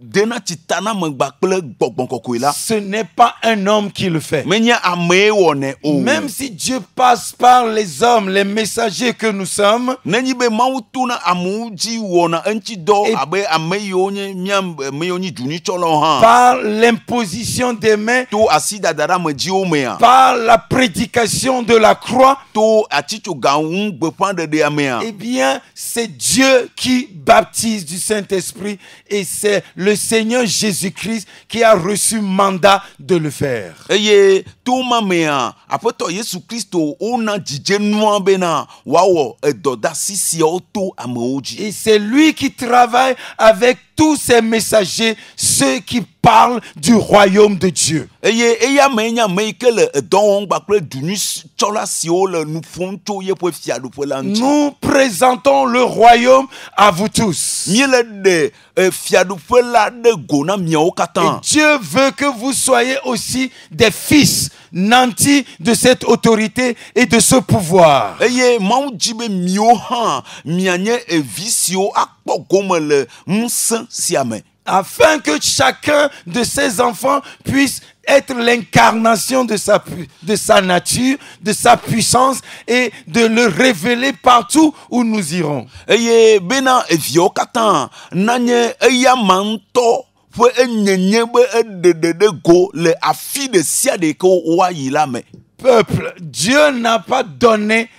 dena titana me gbakple gbɔgbɔ kɔkɔe la. Ce n'est pas un homme qui le fait. Menye amee wɔnɛ o. Même si Dieu passe par les hommes, les messagers que nous sommes, Nenyi be Mawu to na amewo dzi wɔna eŋuti dɔ abe ame yiwo nye ame yiwo nye dunyitsɔlawo hã. par l'imposition des mains, To asi dada me dziwo mea. par la prédication de la croix, To atitsoga ŋu gbeƒã ɖeɖea mea. eh bien, c'est Dieu qui baptise du Saint-Esprit et c'est le Seigneur Jésus-Christ qui a reçu mandat de le faire. Eye to ma mea aƒetɔ Yesu Kristo wona dzidzenua bena wawɔ edɔdasi siawo to amewo dzi. Et c'est lui qui travaille avec tous ces messagers, ceux qui parlent du royaume de Dieu. Eye eya me nye ame yi ke le edɔ wɔm kpakple dunyitsɔla siwo le nu ƒom tso yeƒe fiaɖuƒe la ŋuti. Nous présentons le royaume à vous tous. Míele ɖe fiaɖuƒe la ɖe go na miawo Et katã. Dieu veut que vous soyez aussi des fils nantis de cette autorité et de ce pouvoir. Eye Mawu dzi be miwo hã mianye evi siwo akpɔ gome le ŋusẽ sia me. Afin que chacun de ces enfants puisse être l'incarnation de sa nature, de sa puissance et de le révéler partout où nous irons. Eye bena eviawo katã nanye eya ma ŋutɔ ƒe enyenye be eɖeɖe ɖe go le afi ɖe sia ɖe ke woayi la me. Peuple, Dieu n'a pas donné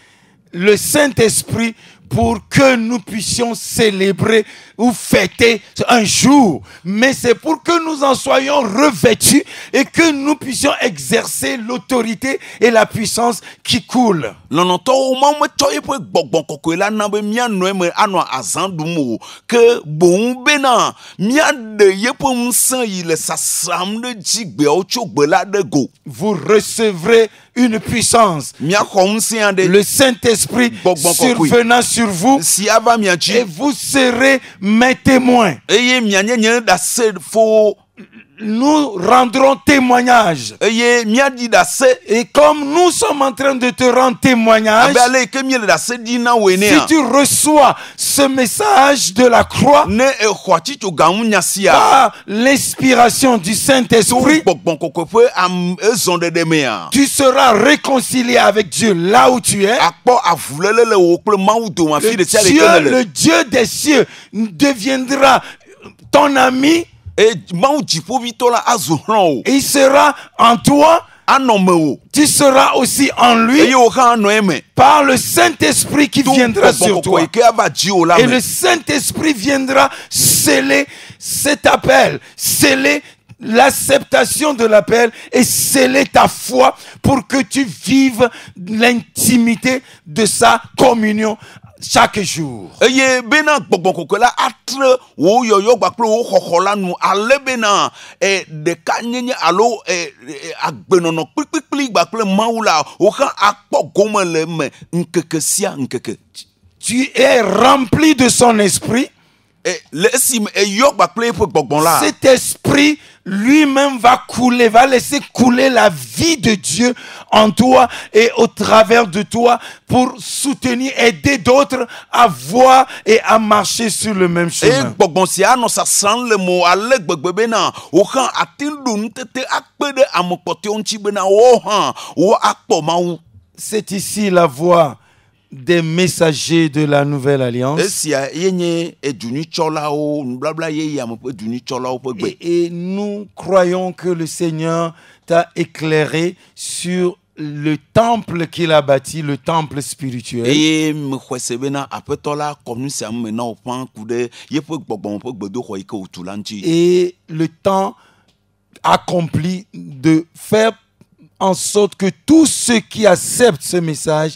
le Saint-Esprit pour que nous puissions célébrer ou fêter un jour, mais c'est pour que nous en soyons revêtus et que nous puissions exercer l'autorité et la puissance qui coule. Lɔlɔ̃tɔwo Mawu metsɔ eƒe gbɔgbɔ kɔkɔe la na be míanɔ eme anɔ azã ɖum o, ke boŋ bena míaɖe yeƒe ŋusẽ yi le sasram ɖe dzigbeawo tso gbe la ɖe go. Vous recevrez une puissance. miaxɔ ŋusẽ aɖe Le Saint-Esprit Gbɔgbɔ kɔkɔe. survenant sur vous si ava mia et dzi vous serez mes témoins. eye mianye nye ɖase fo Nous rendrons témoignage. eye miaɖi ɖase Et comme nous sommes en train de te rendre témoignage, abe ale yi ke miele ɖase ɖi na woe si nea tu reçois ce message de la croix ne exɔ atsitsoga ŋu nya sia par l'inspiration du to Saint-Esprit, gbɔgbɔ kɔkɔe ƒe ezɔɖeɖe mea tu seras réconcilié avec Dieu là où tu es. akpɔ avuléle le wò kple mawu dome afi ɖe sia ɖe ke nele Le Dieu des cieux deviendra ton ami. e mawu dziƒoʋĩtɔ la azu hlɔ̃ o Il sera en toi. anɔ me o Tu seras aussi en lui eye wò hã anɔ eme par le Saint-Esprit qui to viendra sur gbɔgbɔ toi. kɔkɔe ke ava dziwò la Et me le Saint-Esprit viendra sceller cet appel, sceller l'acceptation de l'appel et sceller ta foi pour que tu vives l'intimité de sa communion chaque jour. eye bena gbɔgbɔ kɔkɔe la atre wò yɔyɔ kpakple wò xɔxɔ la nu ale bena ɖeka nyenye alo agbenɔnɔ kplikplikpli kpakple mawu la wò hã akpɔ gome le eme ŋkeke sia ŋkeke Tu es rempli de son esprit. le esime eyɔ kpakple eƒe gbɔgbɔ la Cet esprit lui-même va couler, va laisser couler la vie de Dieu en toi et au travers de toi pour soutenir, aider d'autres à voir et à marcher sur le même eye chemin. gbɔgbɔ sia anɔ sasram le mo ale gbegbe bena wò hã ate ŋu ɖo nutete akpe ɖe ame kpɔtɔewo ŋuti bena wò hã wò akpɔ mawu C'est ici la voix des messagers de la nouvelle alliance. esia ye nye edunyitsɔlawo nubabla yeye ame ƒe edunyitsɔlawo ƒe gbe Et nous croyons que le Seigneur t'a éclairé sur le temple qu'il a bâti, le temple spirituel. eye mexɔe se bena aƒetɔ la kɔ nu sia me na wò ƒã ku ɖe yeƒe gbɔgbɔme ƒe gbedoxɔ yi ke wòtu la ŋuti Et le temps accompli de faire en sorte que tous ceux qui acceptent ce message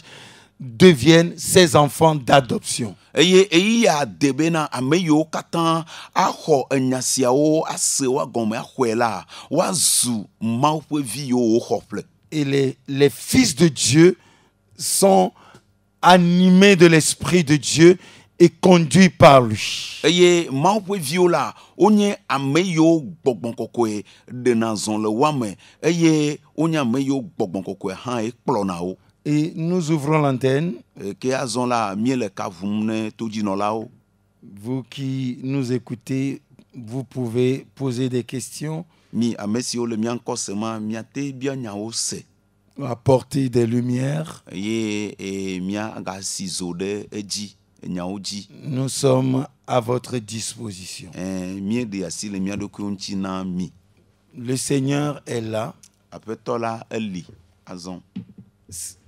deviennent ses enfants d'adoption. eye eyi ya de bena ame yiwo katã axɔ enya siawo ase woagɔme axɔe la woazu mawu ƒe vi yiwo wòxɔ ƒle Et les fils de Dieu sont animés de l'Esprit de Dieu et conduits par lui. eye mawu ƒe viwo la wonye ame yiwo gbɔgbɔ kɔkɔe ɖena zɔ le woame eye wonye ame yiwo gbɔgbɔ kɔkɔe hã ekplɔna wo Et nous ouvrons l'antenne. ke azɔ la miele ka vum ne todzinɔlawo Vous qui nous écoutez, vous pouvez poser des questions, mi ame siwo le mia ŋkɔ sema miate bia nyawo se apporter des lumières. eye miagasi zo ɖe edzi nyawo dzi Nous sommes à votre disposition. mieɖe asi le mia ɖokuiwo ŋuti na mi Le Seigneur est là. aƒetɔ la eli azɔ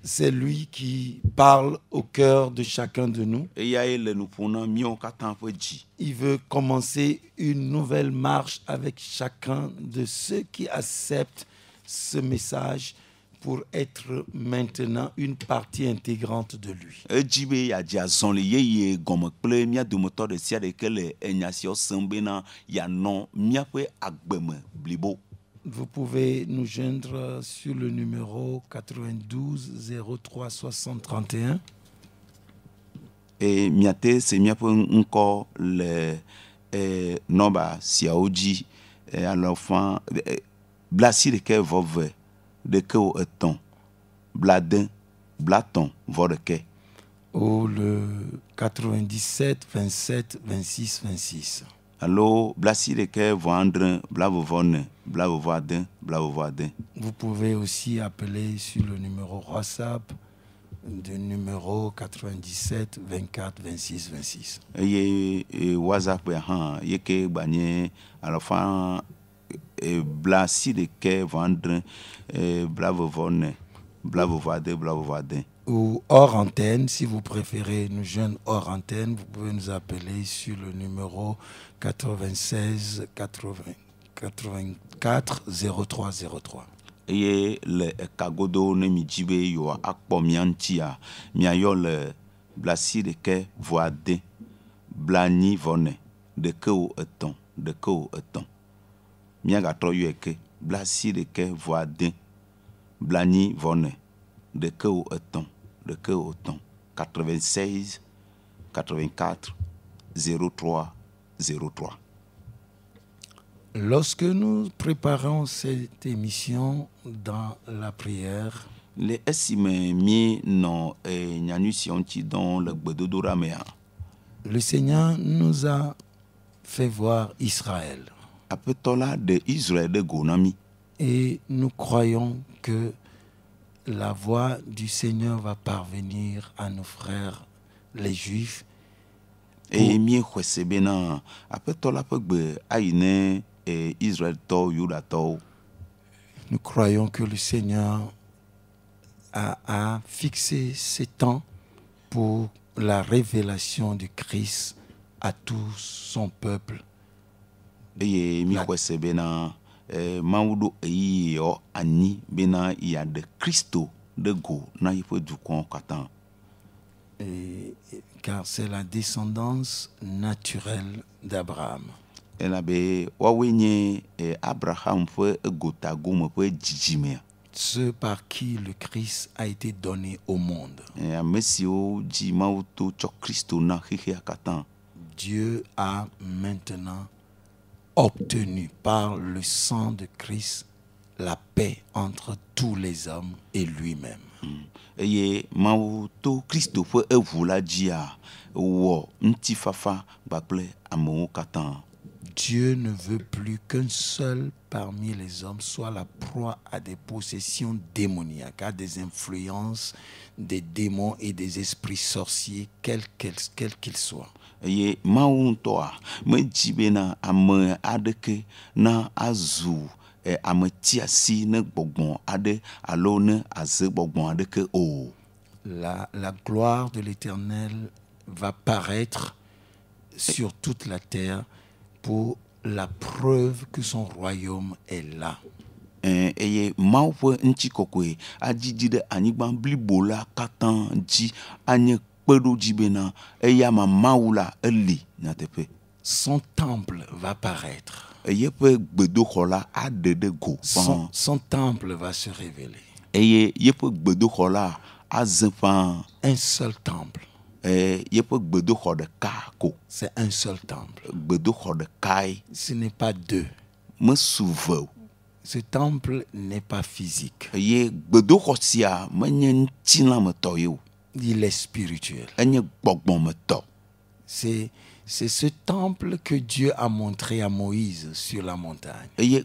C'est lui qui parle au cœur de chacun de nous. eyae le nu ƒom na míawo katã ƒe dzi Il veut commencer une nouvelle marche avec chacun de ceux qui acceptent ce message pour être maintenant une partie intégrante de lui. edzi be yeadzi azɔli yeye gɔme kple mía dometɔ ɖe sia ɖe ke le enya siawo sem bena yeanɔ míaƒe agbeme blibo Vous pouvez nous joindre sur le numéro 92 03 60 31. miate se míaƒe ŋkɔ le nɔmba siawo dzi alɔfã blasi ɖeke vɔ ve ɖeke wo etɔ̃ blade blatɔ̃ vɔ ɖeke Ou le 97 27 26 26. alo blasi ɖeke vɔ andre blavevɔ ne blavevɔ ade blavevɔ ade Vous pouvez aussi appeler sur le numéro WhatsApp du numéro 97 24 26 26. eye whatsapp hã yeke gbanye alɔfã blasi ɖeke vɔ andre blavevɔ ne blavevɔ ade blavevɔ ade Ou hors antenne, si vous préférez nous joindre hors antenne, vous pouvez nous appeler sur le numéro 96 80 84 03 03. eye le ekagodo ne mi dzi be yewoa akpɔ mia ŋutia miayɔ le blasi ɖeke vɔ ade blanyi vɔ ne ɖeke wo etɔ̃ ɖeke wo etɔ̃ miagatrɔ yɔe ke blasi ɖeke vɔ ade Blani Vone, de Keo Eton, 96 84 03 03. Lorsque nous préparons cette émission dans la prière, Les esime mi no nyanu sionti dans le gbedodora mea. le Seigneur nous a fait voir Israël. Apetola de Israël de Gonami. Et nous croyons que la voix du Seigneur va parvenir à nos frères, les Juifs. Et mi kwesebena apetola pegbe aine Israël to Yuda to. Nous croyons que le Seigneur a fixé ces temps pour la révélation du Christ à tout son peuple. Et mi kwesebena maudo yo ani bena ya de Christo de go na ipo du kon katan. Car c'est la descendance naturelle d'Abraham. Abraham Ceux par qui le Christ a été donné au monde. Dieu a maintenant obtenu par le sang de Christ la paix entre tous les hommes et lui-même. Dieu ne veut plus qu'un seul parmi les hommes soit la proie à des possessions démoniaques, à des influences des démons et des esprits sorciers, quels qu'ils soient. La gloire de l'Éternel va paraître sur toute la terre pour la preuve que son royaume est là. Son temple va paraître. Son temple va se révéler. Un seul temple. C'est un seul temple. Ce n'est pas deux. Ce temple n'est pas physique. Il est spirituel. C'est ce temple que Dieu a montré à Moïse sur la montagne. Et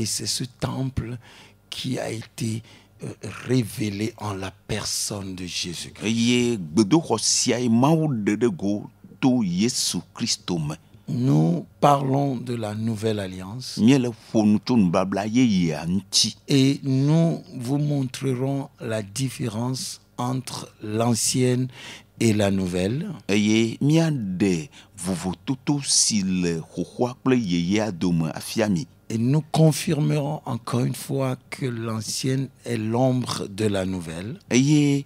c'est ce temple qui a été révélé en la personne de Jésus-Christ. Nous parlons de la nouvelle alliance et nous vous montrerons la différence entre l'ancienne et la nouvelle. Et nous confirmerons encore une fois que l'ancienne est l'ombre de la nouvelle. Et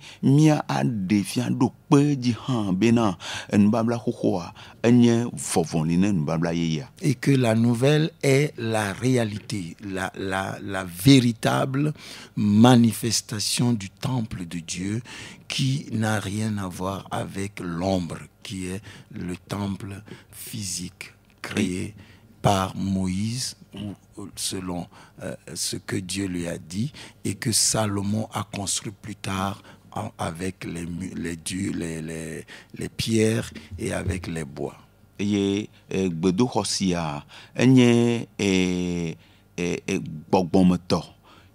que la nouvelle est la réalité, la véritable manifestation du temple de Dieu qui n'a rien à voir avec l'ombre qui est le temple physique créé par Moïse, selon ce que Dieu lui a dit, et que Salomon a construit plus tard avec les pierres et avec les bois.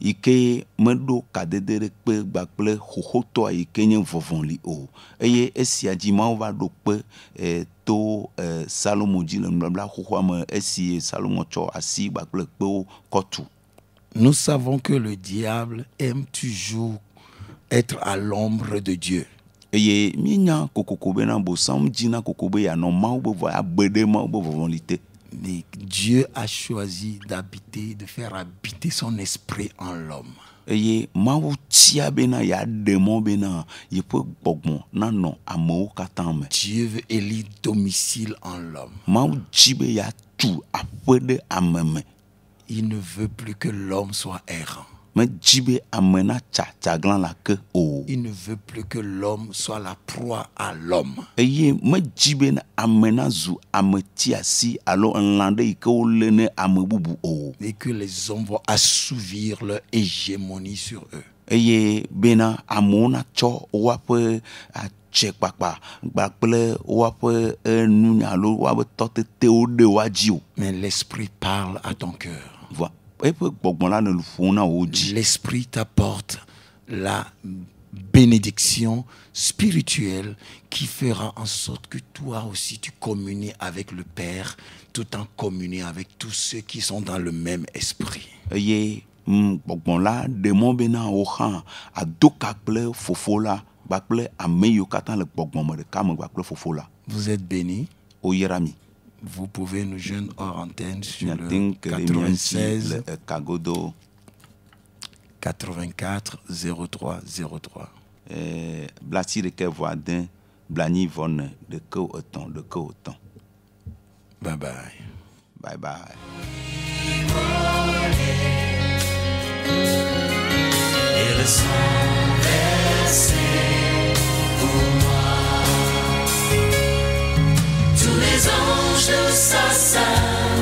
Ike medo kadedere pe gbakple xoxoto ike nye vovonli o eye esia dzi ma va do pe to Salomo dzi le nubabla xoxoa me esi Salomo tsɔ asi gbakple kpewo kɔtu. Nous savons que le diable aime toujours être à l'ombre de Dieu. Eye mi nya kokoko be na bosam dzi na kokoko be ya no Mawu be vo agbede Mawu be vovonli te. Mais Dieu a choisi d'habiter, de faire habiter son esprit en l'homme. Eye Mawu tia bena ya démon bena ye peut gbɔgbɔn na no amewo katã me. Dieu veut élire domicile en l'homme. Mawu dzi be ya tu aƒe ɖe ame me. Il ne veut plus que l'homme soit errant. me dzi be ame na tsaglan la ke o. Il ne veut plus que l'homme soit la proie à l'homme. Eye me dzi be ame na zu ame ti asi alo nlan de ke o le ne ame bubu o. Et que les hommes vont assouvir leur hégémonie sur eux. Eye bena amo na tso wape tse kpakpa gbakple wape nunya alo wape tɔte te o de wa dzi o. Mais l'esprit parle à ton cœur. Va epe gbɔgbɔn la ne lu ƒom na wo dzi. L'esprit t'apporte la bénédiction spirituelle qui fera en sorte que toi aussi tu communies avec le Père tout en communiant avec tous ceux qui sont dans le même esprit. Eye gbɔgbɔn la ɖemɔ bena wo hã adoka kple fofo la gbakple ame yiwo katã le gbɔgbɔn me ɖeka me gbakple fofo la. Vous êtes bénis. Woyra mi. Vous pouvez nous joindre hors antenne sur le Nyatin ke le miasi 96 le kagodo 84 03 03. blasi ɖeke vɔ ade blanyi vɔ ne ɖeke etɔ̃ ɖeke etɔ̃. Bye bye. Bye bye. Et le sang versé pour moi. Tous les anges de sa salle